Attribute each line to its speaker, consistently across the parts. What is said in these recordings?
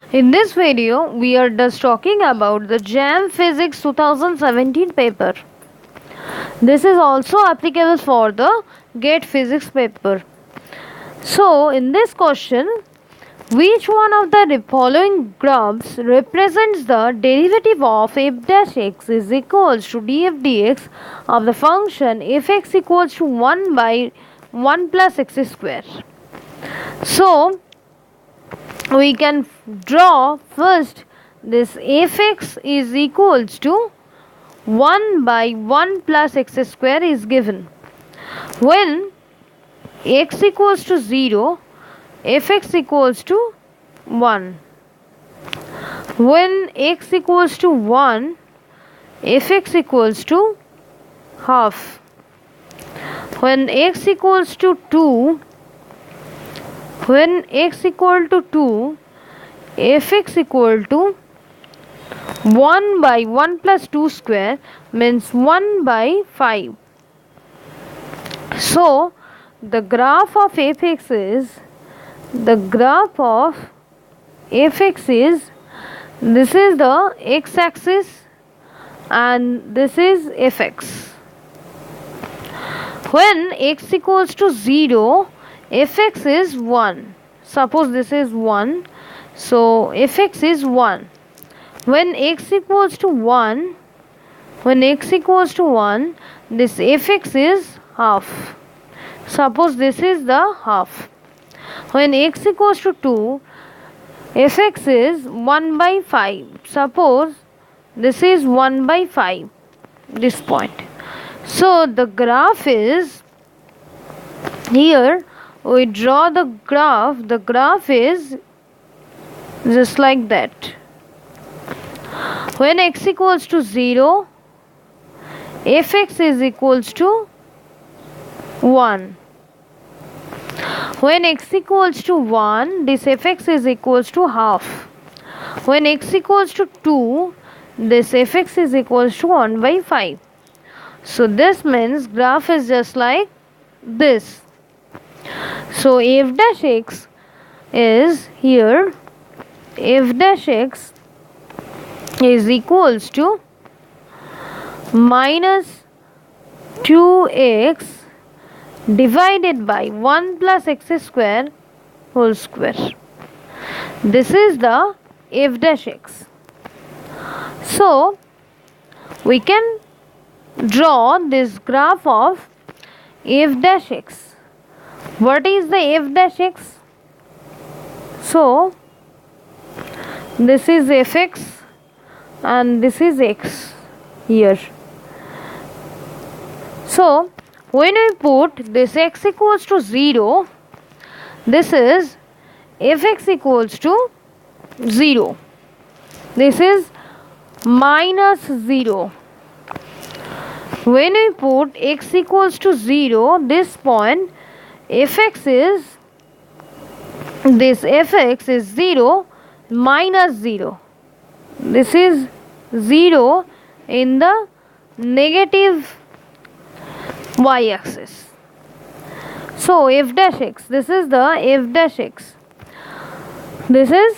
Speaker 1: In this video, we are just talking about the JAM Physics 2017 paper. This is also applicable for the GATE Physics paper. So, in this question, which one of the following graphs represents the derivative of f dash x is equals to df dx of the function fx equals to 1 by 1 plus x square? So, we can draw first this fx is equals to 1 by 1 plus x square is given. When x equals to 0, fx equals to 1. When x equals to 1, fx equals to half. When x equals to 2, fx equal to 1 by 1 plus 2 square means 1 by 5. So, the graph of fx is, this is the x-axis and this is fx. When x equals to 0, fx is 1. Suppose this is 1. So, fx is 1. When x equals to 1, this fx is half. Suppose this is the half. When x equals to 2, fx is 1 by 5. Suppose this is 1 by 5, this point. So, the graph is, here we draw the graph is just like that. When x equals to 0, fx is equals to 1. When x equals to 1, this fx is equals to half. When x equals to 2, this fx is equals to 1 by 5. So this means graph is just like this. So f dash x is here, f dash x is equals to minus 2x divided by 1 plus x square whole square. This is the f dash x. So, we can draw this graph of f dash x. What is the f dash x? So, this is fx and this is x here. So, when we put this x equals to 0, this is fx equals to 0. This is minus 0. When we put x equals to 0, this point fx is 0 minus 0. This is 0 in the negative y-axis. So, f dash x, this is the f dash x. This is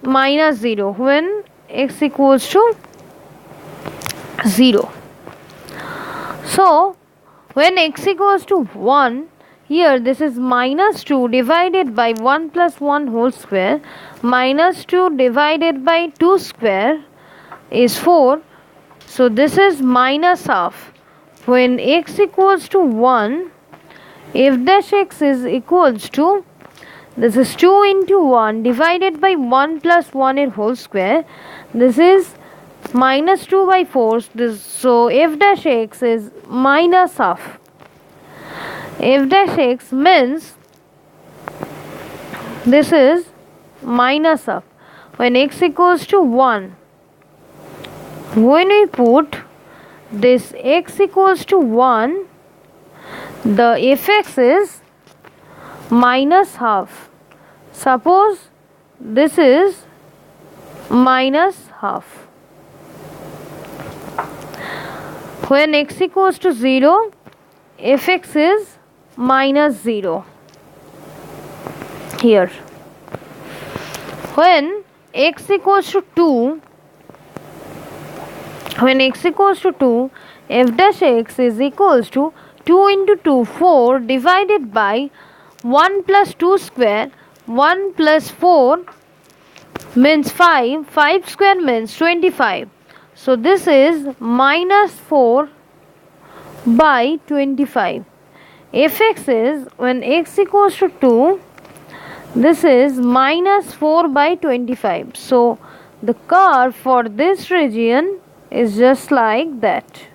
Speaker 1: minus 0 when x equals to 0. So, when x equals to 1, here this is minus 2 divided by 1 plus 1 whole square. Minus 2 divided by 2 square is 4. So, this is minus half. When x equals to 1, f dash x is equals to, this is 2 into 1 divided by 1 plus 1 in whole square. This is minus 2 by 4. So, f dash x is minus half. F dash x means this is minus half. When x equals to 1, when we put this x equals to 1, the fx is minus half. Suppose this is minus half. When x equals to 0, fx is minus 0 here. When x equals to 2, f dash x is equals to 2 into 2, 4 divided by 1 plus 2 square, 1 plus 4 means 5, 5 square means 25. So this is minus 4 by 25. Fx is, when x equals to 2, this is minus 4 by 25. So the curve for this region is just like that.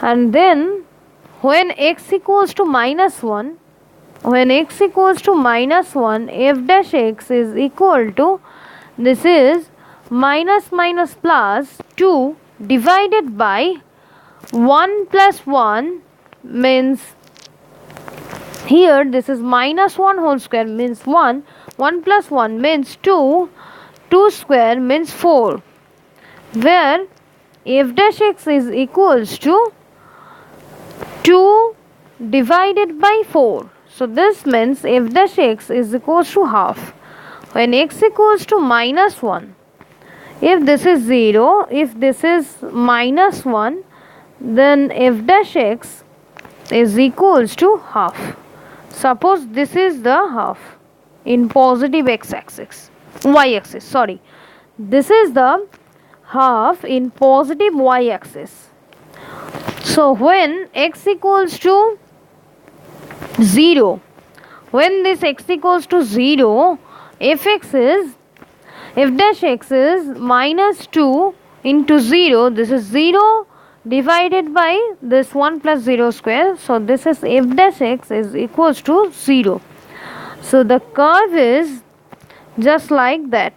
Speaker 1: And then when x equals to minus 1, f dash x is equal to, this is minus minus plus 2 divided by 1 plus 1 means, here this is minus 1 whole square means 1, 1 plus 1 means 2, 2 square means 4, where f dash x is equals to 2 divided by 4. So this means f dash x is equals to half. When x equals to minus 1, if this is 0, if this is minus 1, then f dash x is equals to half. Suppose this is the half in positive x-axis, y-axis, sorry. This is the half in positive y-axis. So when x equals to 0, when this x equals to 0, f dash x is minus 2 into 0, this is 0 divided by this 1 plus 0 square, so this is f dash x is equals to 0. So the curve is just like that.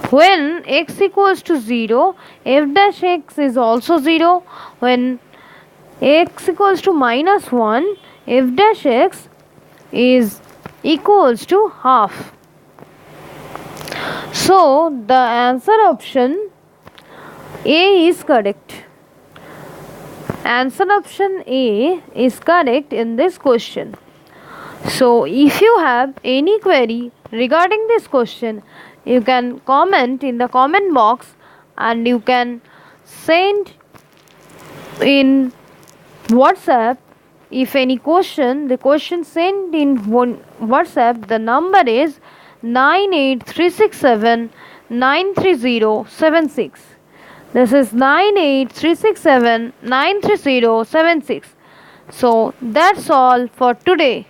Speaker 1: When x equals to 0, f dash x is also 0. When x equals to minus 1, f dash x is equals to half. So the answer option A is correct. Answer option A is correct in this question. So if you have any query regarding this question, you can comment in the comment box, and you can send in WhatsApp. If any question, the question sent in WhatsApp, the number is 98367930076. This is 98367930076. So that's all for today.